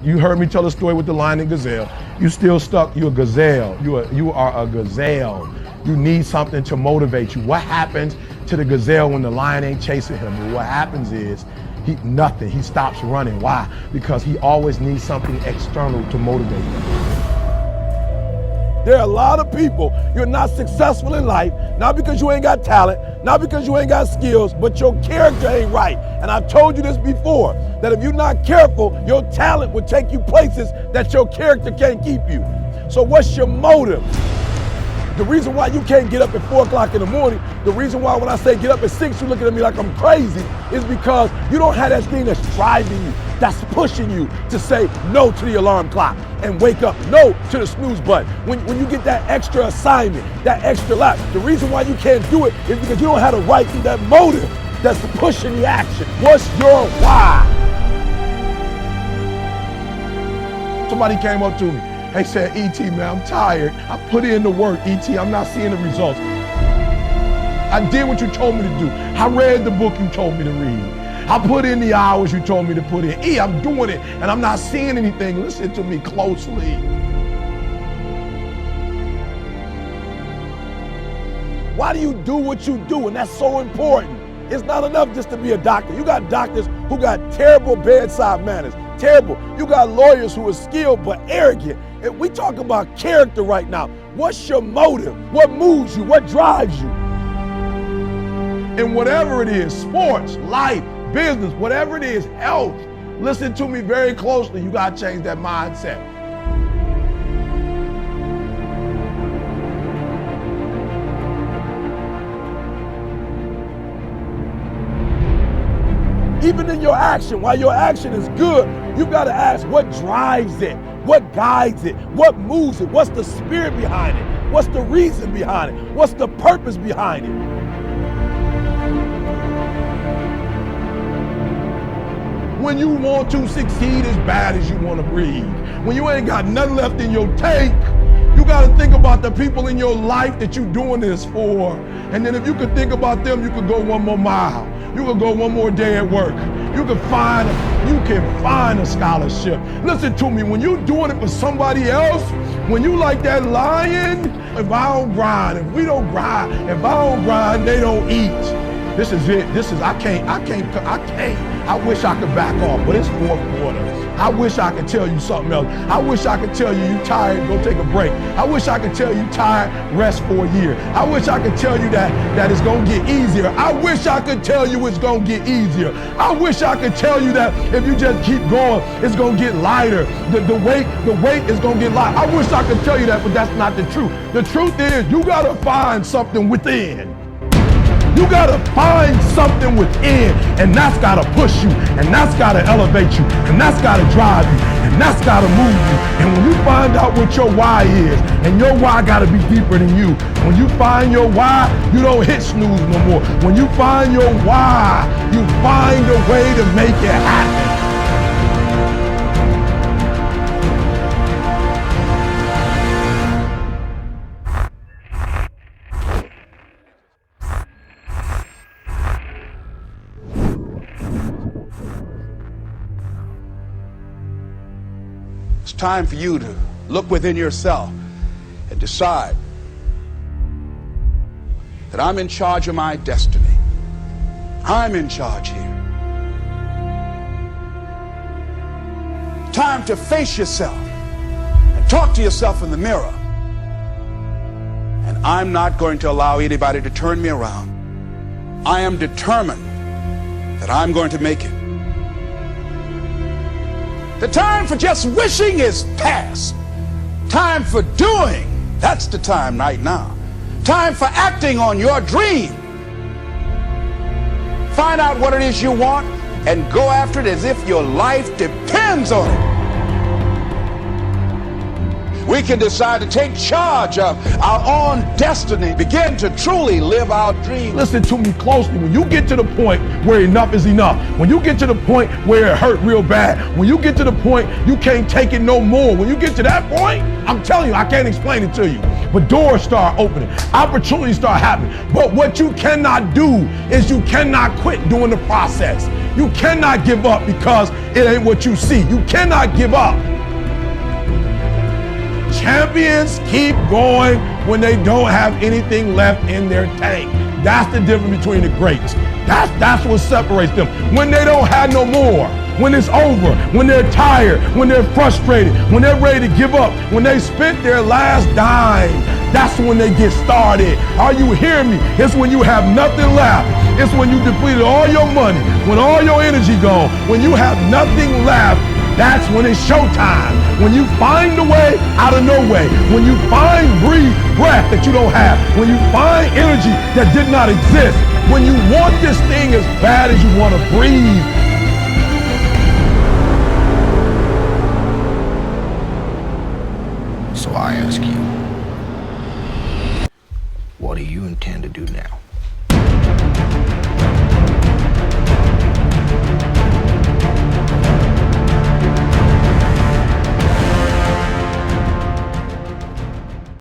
You heard me tell the story with the lion and gazelle. You still stuck. You're a gazelle. You are a gazelle. You need something to motivate you. What happens to the gazelle when the lion ain't chasing him? Well, what happens is nothing. He stops running. Why? Because he always needs something external to motivate him. There are a lot of people, you're not successful in life, not because you ain't got talent, not because you ain't got skills, but your character ain't right. And I've told you this before, that if you're not careful, your talent will take you places that your character can't keep you. So what's your motive? The reason why you can't get up at 4 o'clock in the morning, the reason why when I say get up at 6, you're looking at me like I'm crazy, is because you don't have that thing that's driving you, that's pushing you to say no to the alarm clock and wake up, no to the snooze button. When you get that extra assignment, that extra lap, the reason why you can't do it is because you don't have the right thing, that motive that's pushing the action. What's your why? Somebody came up to me. They said, E.T., man, I'm tired. I put in the work, E.T., I'm not seeing the results. I did what you told me to do. I read the book you told me to read. I put in the hours you told me to put in. I'm doing it, and I'm not seeing anything. Listen to me closely. Why do you do what you do? And that's so important. It's not enough just to be a doctor. You got doctors who got terrible bedside manners. Terrible. You got lawyers who are skilled but arrogant. And we talk about character right now. What's your motive? What moves you? What drives you? And whatever it is, sports, life, business, whatever it is, health, listen to me very closely. You got to change that mindset. Even in your action, while your action is good, you got to ask what drives it, what guides it, what moves it, what's the spirit behind it, what's the reason behind it, what's the purpose behind it. When you want to succeed as bad as you want to breathe, when you ain't got nothing left in your tank, you got to think about the people in your life that you're doing this for. And then if you could think about them, you could go one more mile. You could go one more day at work. You can find a scholarship. Listen to me, when you're doing it for somebody else, when you like that lion, if I don't grind, if we don't grind, if I don't grind, they don't eat. This is it. I can't. I wish I could back off, but it's fourth quarter. I wish I could tell you something else. I wish I could tell you tired, go take a break. I wish I could tell you tired, rest for a year. I wish I could tell you that it's gonna get easier. I wish I could tell you it's gonna get easier. I wish I could tell you that if you just keep going, it's gonna get lighter. The weight is gonna get lighter. I wish I could tell you that, but that's not the truth. The truth is you gotta find something within. You gotta find something within, and that's gotta push you, and that's gotta elevate you, and that's gotta drive you, and that's gotta move you. And when you find out what your why is, and your why gotta be deeper than you, when you find your why, you don't hit snooze no more. When you find your why, you find a way to make it happen. It's time for you to look within yourself and decide that I'm in charge of my destiny. I'm in charge here. Time to face yourself and talk to yourself in the mirror. And I'm not going to allow anybody to turn me around. I am determined that I'm going to make it. The time for just wishing is past. Time for doing, that's the time right now. Time for acting on your dream. Find out what it is you want and go after it as if your life depends on it. We can decide to take charge of our own destiny, begin to truly live our dreams. Listen to me closely. When you get to the point where enough is enough, when you get to the point where it hurt real bad, when you get to the point you can't take it no more, when you get to that point, I'm telling you, I can't explain it to you, but doors start opening, opportunities start happening. But what you cannot do is you cannot quit during the process. You cannot give up because it ain't what you see. You cannot give up. Champions keep going when they don't have anything left in their tank. That's the difference between the greats. That's what separates them. When they don't have no more, when it's over, when they're tired, when they're frustrated, when they're ready to give up, when they spent their last dime, that's when they get started. Are you hearing me? It's when you have nothing left. It's when you depleted all your money, when all your energy gone, when you have nothing left. That's when it's showtime. When you find a way out of no way. When you find breath that you don't have. When you find energy that did not exist. When you want this thing as bad as you want to breathe.